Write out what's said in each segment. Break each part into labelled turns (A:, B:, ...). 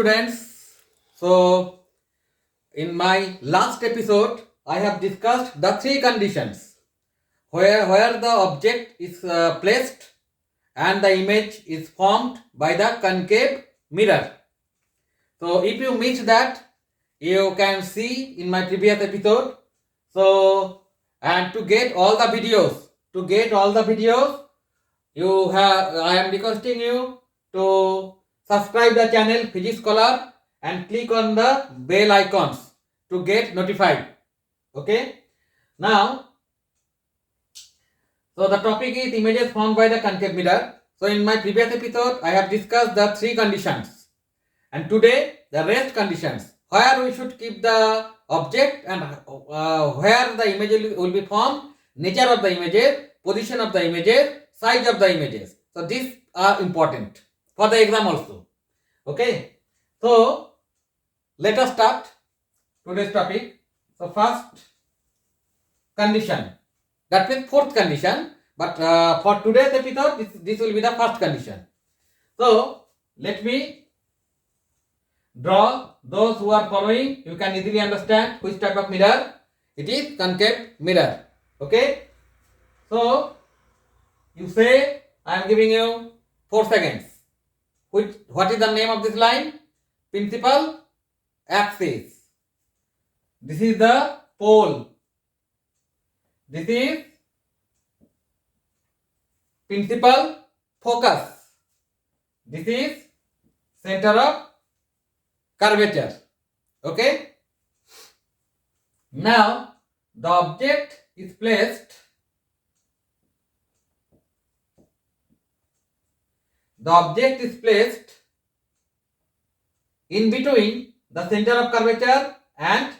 A: students. So, in my last episode, I have discussed the three conditions where the object is placed and the image is formed by the concave mirror. So, if you missed that, you can see in my previous episode. So, and to get all the videos, I am requesting you to subscribe the channel Physics Scholar and click on the bell icons to get notified. Okay. Now, so the topic is images formed by the concave mirror. So in my previous episode, I have discussed the three conditions, and today the rest conditions where we should keep the object and where the image will be formed, nature of the images, position of the images, size of the images. So these are important for the exam also. Okay. So let us start today's topic. So first condition, that means fourth condition, but for today's episode this will be the first condition. So let me draw those who are following. You can easily understand which type of mirror it is. Concave mirror. Okay. So you say I am giving you 4 seconds. What is the name of this line? Principal axis. This is the pole. This is principal focus. This is center of curvature. Okay. Now the object is placed. The object is placed in between the center of curvature and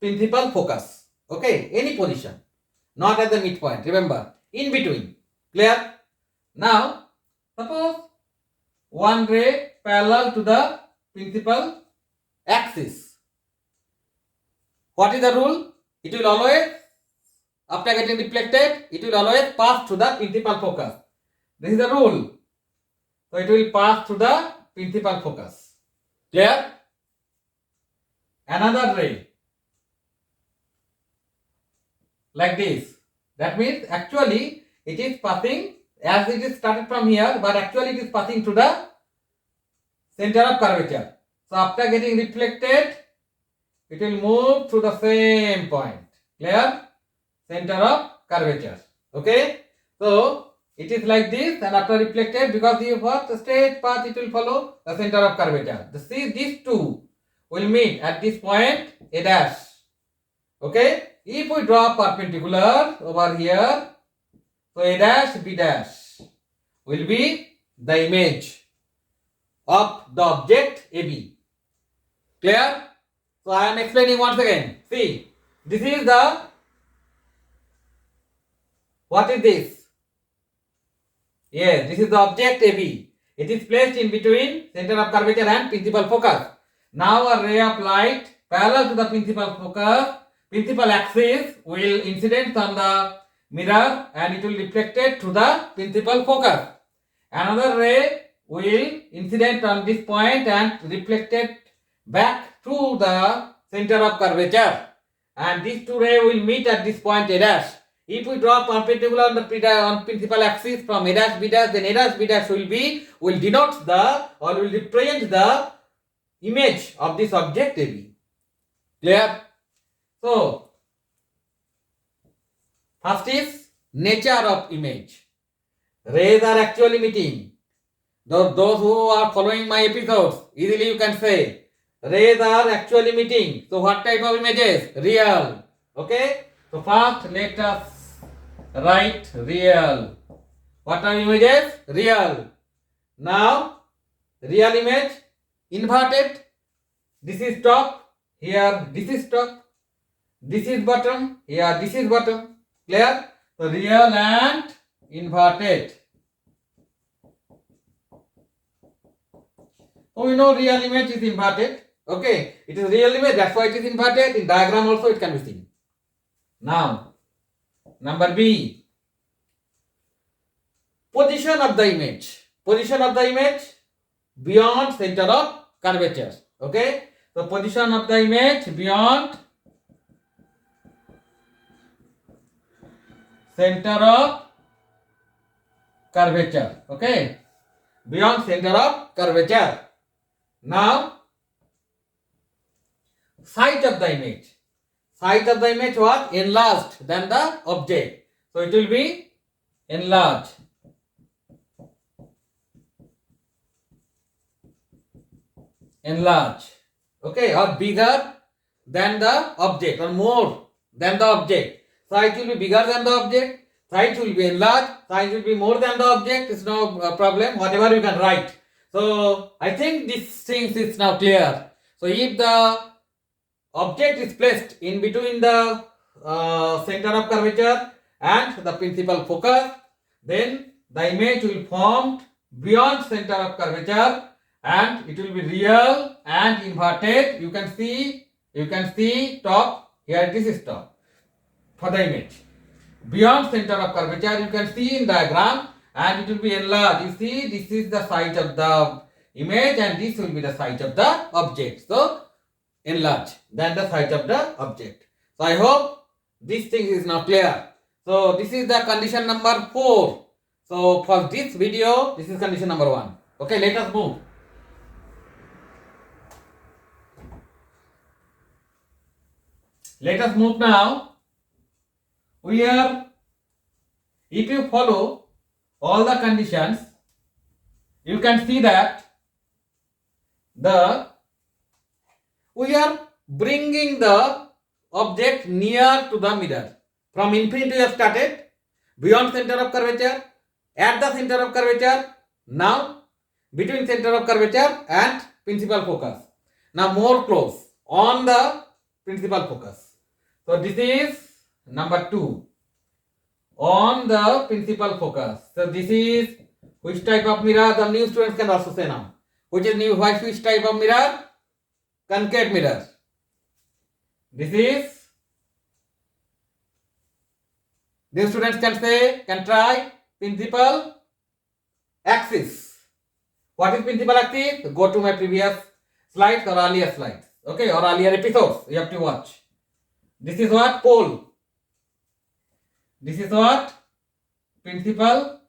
A: principal focus. Okay, any position, not at the midpoint. Remember, in between. Clear? Now, suppose one ray parallel to the principal axis. What is the rule? It will always, after getting reflected, it will always pass through the principal focus. This is the rule. So it will pass through the principal focus. Clear? Another ray like this. That means actually it is passing, as it is started from here, but actually it is passing through the center of curvature. So after getting reflected, it will move through the same point. Clear? Center of curvature. Okay? So it is like this, and after reflected, because the first straight path it will follow the center of curvature. These two will meet at this point A dash. Okay? If we draw perpendicular over here, so A dash B dash will be the image of the object AB. Clear? So I am explaining once again. See, this is the, what is this? Yes, this is the object AB. It is placed in between center of curvature and principal focus. Now a ray of light parallel to the principal axis will incident on the mirror and it will reflected to the principal focus. Another ray will incident on this point and reflected back to the center of curvature. And these two rays will meet at this point A dash. If we draw perpendicular on principal axis from A dash B dash, then A dash B dash will denote the, or will represent the image of this object AB. Clear? So first is nature of image. Rays are actually meeting. Those who are following my episodes, easily you can say rays are actually meeting. So what type of images? Real. Okay. So first let us write real. What are images? Real. Now real image inverted. This is top. Here this is top. This is bottom. Here this is bottom. Clear? So real and inverted. So we know real image is inverted. Okay. It is real image. That's why it is inverted. In diagram also it can be seen. Now, number B, position of the image. Position of the image beyond center of curvature. Okay, so position of the image beyond center of curvature. Okay, beyond center of curvature. Now, side of the image. Side of the image was enlarged than the object. So it will be enlarged. Enlarge. Okay, or bigger than the object or more than the object. Side will be bigger than the object. Side will be enlarged. Side will be more than the object. It's no problem. Whatever you can write. So I think this thing is now clear. So if the object is placed in between the center of curvature and the principal focus, then the image will form beyond center of curvature and it will be real and inverted. You can see top. Here this is top for the image. Beyond center of curvature, you can see in diagram, and it will be enlarged. You see, this is the side of the image and this will be the side of the object. So enlarge than the side of the object. So I hope this thing is now clear. So this is the condition number 4. So for this video, this is condition number 1. Okay, let us move. Let us move now. Here, if you follow all the conditions, you can see that we are bringing the object near to the mirror. From infinity we have started, beyond center of curvature, at the center of curvature, now between center of curvature and principal focus. Now more close on the principal focus. So this is number 2, on the principal focus. So this is which type of mirror? The new students can also say now. Which is new? Which type of mirror? Concave mirror. This is, new students can try principal axis. What is principal axis? Go to my previous slides or earlier slides. Okay, or earlier episodes. You have to watch. This is what? Pole. This is what? Principal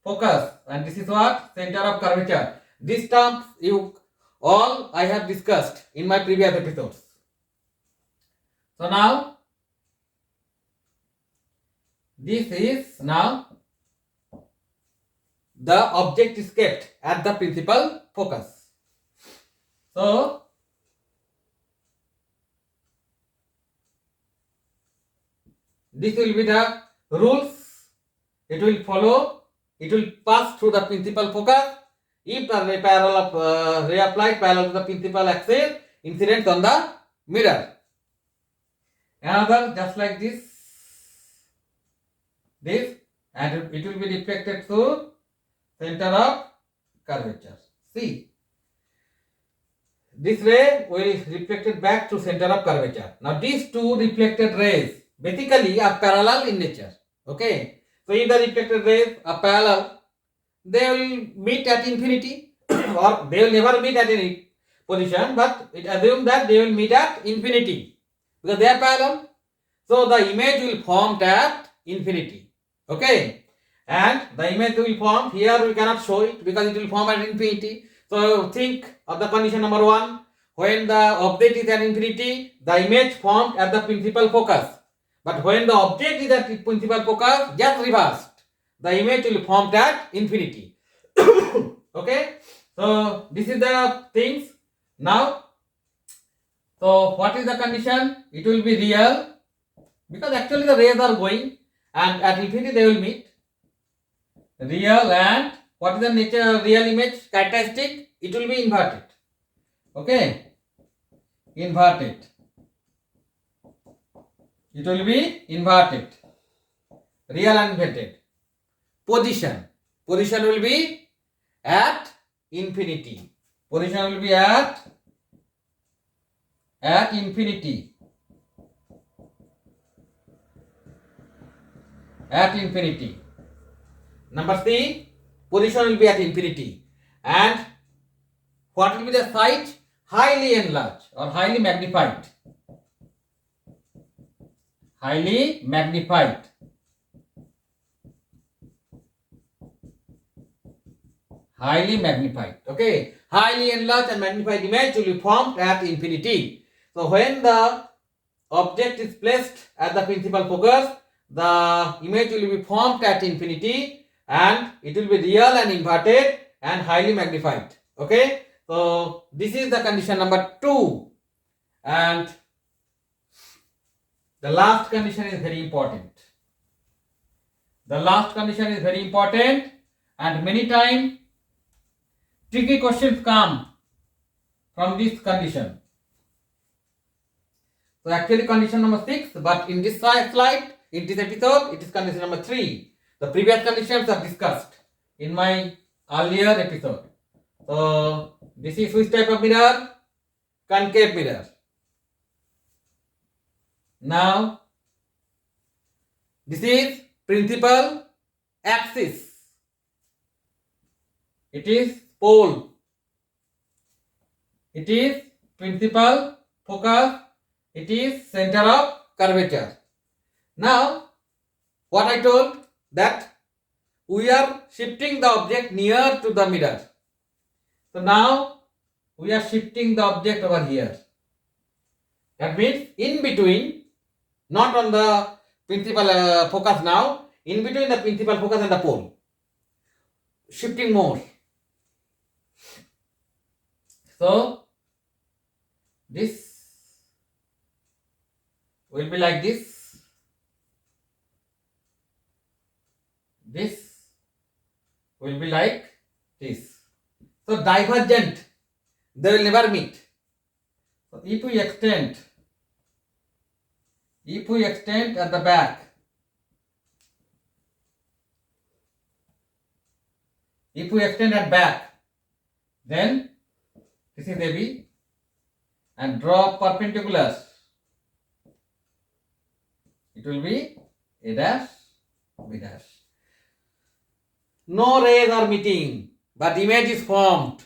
A: focus. And this is what? Center of curvature. These terms I have discussed in my previous episodes. So now, this is now the object is kept at the principal focus. So, this will be the rules. It will follow. It will pass through the principal focus. If the ray applied parallel to the principal axis, incidence on the mirror. Another just like this, and it will be reflected through center of curvature. See, this ray will be reflected back to center of curvature. Now these two reflected rays basically are parallel in nature. Okay, so if the reflected rays are parallel, they will meet at infinity or they will never meet at any position, but it assumes that they will meet at infinity because they are parallel. So the image will form at infinity. Okay, and the image will form here. We cannot show it because it will form at infinity. So think of the condition number 1. When the object is at infinity, the image formed at the principal focus. But when the object is at principal focus, just reversed. The image will form at infinity. Okay, so this is the things. Now, so what is the condition? It will be real because actually the rays are going and at infinity they will meet. Real, and what is the nature real image characteristic? It will be inverted. Okay, inverted. It will be inverted. Real and inverted. Position will be at infinity. Position will be at infinity. At infinity. Number 3, position will be at infinity. And what will be the side? highly enlarged or highly magnified. Highly magnified. Highly magnified. Okay. Highly enlarged and magnified image will be formed at infinity. So when the object is placed at the principal focus, the image will be formed at infinity and it will be real and inverted and highly magnified. Okay. So this is the condition number 2. And the last condition is very important. The last condition is very important, and many times tricky questions come from this condition. So actually condition number 6, but in this slide, in this episode, it is condition number 3. The previous conditions are discussed in my earlier episode. So this is which type of mirror? Concave mirror. Now this is principal axis. It is pole. It is principal focus. It is center of curvature. Now what I told, that we are shifting the object near to the mirror. So now we are shifting the object over here. That means in between, not on the principal focus now, in between the principal focus and the pole. Shifting more. So this will be like this. This will be like this. So divergent, they will never meet. So if we extend at the back, if we extend at back, then this is AB and draw perpendiculars. It will be A dash, B dash. No rays are meeting, but image is formed.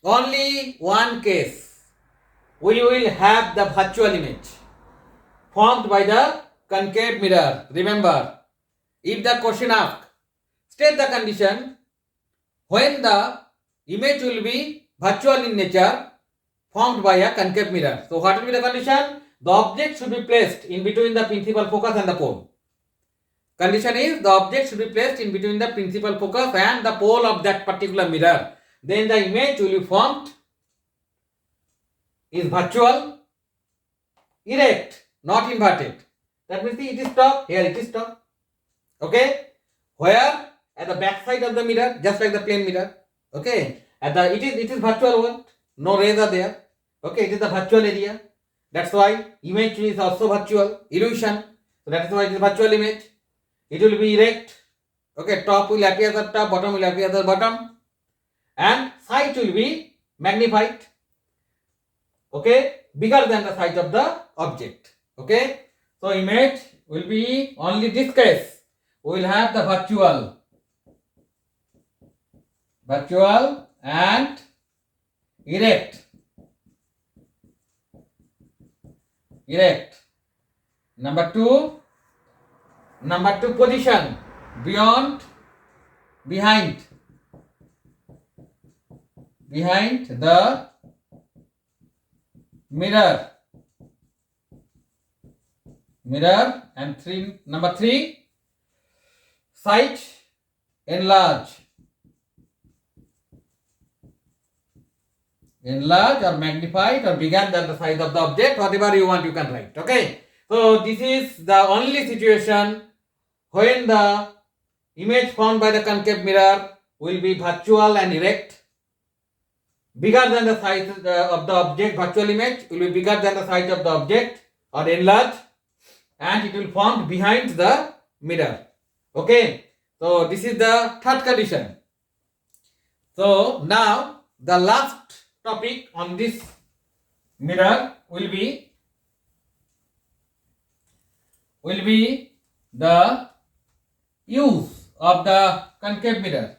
A: Only one case, we will have the virtual image formed by the concave mirror. Remember, if the question asks, state the condition when the image will be virtual in nature formed by a concave mirror. So what will be the condition? The object should be placed in between the principal focus and the pole. Condition is the object should be placed in between the principal focus and the pole of that particular mirror. Then the image will be formed is virtual, erect, not inverted. That means it is top, here it is top. Okay? Where? At the back side of the mirror, just like the plane mirror. Okay? At the it is virtual one. No rays are there. Okay, it is the virtual area. That's why image is also virtual, illusion. So that is why it is virtual image. It will be erect. Okay, top will appear at the top, bottom will appear at the bottom. And side will be magnified. Okay, bigger than the size of the object. Okay, so image will be only this case. We will have the virtual and erect. Number two position, behind the mirror, and number three, side enlarge or magnified or bigger than the size of the object, whatever you want you can write. Okay, so this is the only situation when the image formed by the concave mirror will be virtual and erect, bigger than the size of the object. Virtual image will be bigger than the size of the object or enlarged, and it will form behind the mirror. Okay, so this is the third condition. So now the last topic on this mirror will be the use of the concave mirror.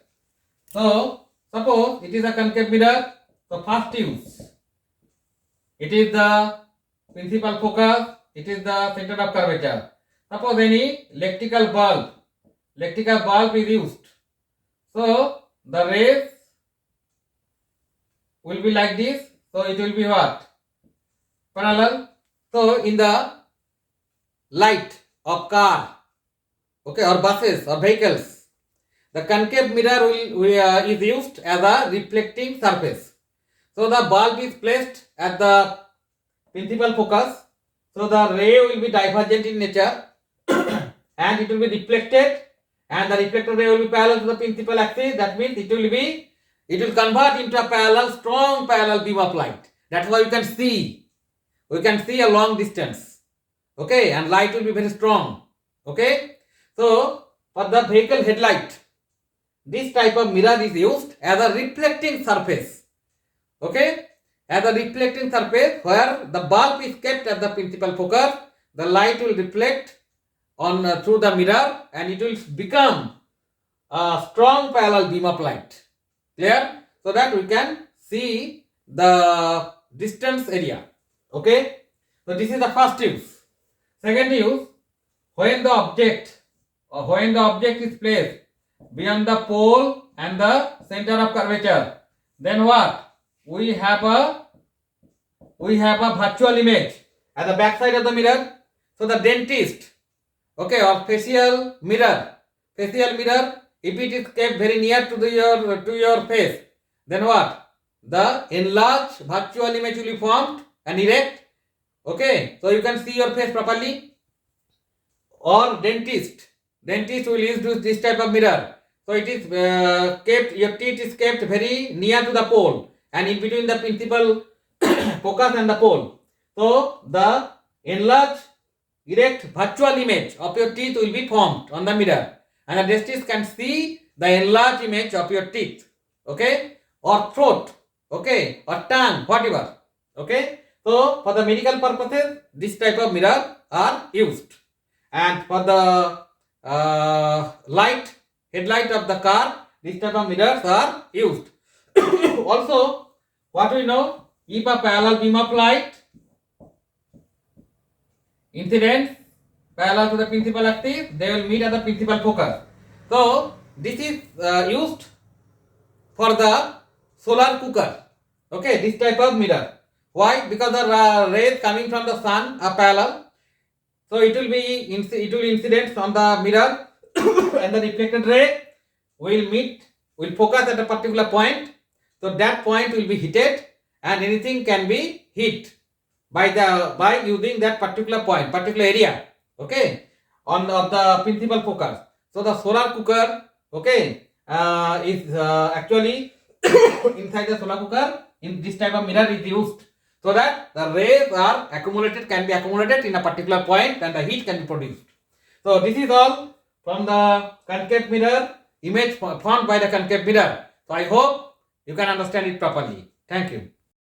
A: So suppose it is a concave mirror. So first use, it is the principal focus, it is the center of curvature. Suppose any electrical bulb is used. So the rays will be like this. So it will be what? Parallel. So in the light of car, okay, or buses or vehicles, the concave mirror is used as a reflecting surface. So the bulb is placed at the principal focus. So the ray will be divergent in nature and it will be reflected, and the reflected ray will be parallel to the principal axis. That means it will convert into a strong parallel beam of light. That's why we can see a long distance. Okay, and light will be very strong. Okay, so for the vehicle headlight, this type of mirror is used as a reflecting surface. Okay, as a reflecting surface where the bulb is kept at the principal focus, the light will reflect on through the mirror and it will become a strong parallel beam of light. Clear? So that we can see the distance area. Okay, so this is the first use. Second use, when the object is placed beyond the pole and the center of curvature, then what? We have a virtual image at the back side of the mirror. So the dentist, okay, or facial mirror, if it is kept very near to your face, then what? The enlarged virtual image will be formed and erect. Okay, so you can see your face properly. Or dentist will use this type of mirror. So it is kept, your teeth is kept very near to the pole and in between the principal focus and the pole. So the enlarged erect virtual image of your teeth will be formed on the mirror, and the dentist can see the enlarged image of your teeth. Okay, or throat, okay, or tongue, whatever. Okay, so for the medical purposes, this type of mirror are used, and for the headlight of the car, this type of mirrors are used. Also, what we know, if a parallel beam of light incidents parallel to the principal axis, they will meet at the principal focus. So this is used for the solar cooker. Okay, this type of mirror. Why? Because the rays coming from the sun are parallel, so it will incident on the mirror and the reflected ray will focus at a particular point. So that point will be heated and anything can be hit by using that particular point, particular area, okay, on the principal focus. So the solar cooker, okay, is actually inside the solar cooker. In this type of mirror is used so that the rays can be accumulated in a particular point and the heat can be produced. So this is all from the concave mirror, image formed by the concave mirror. So I hope you can understand it properly. Thank you.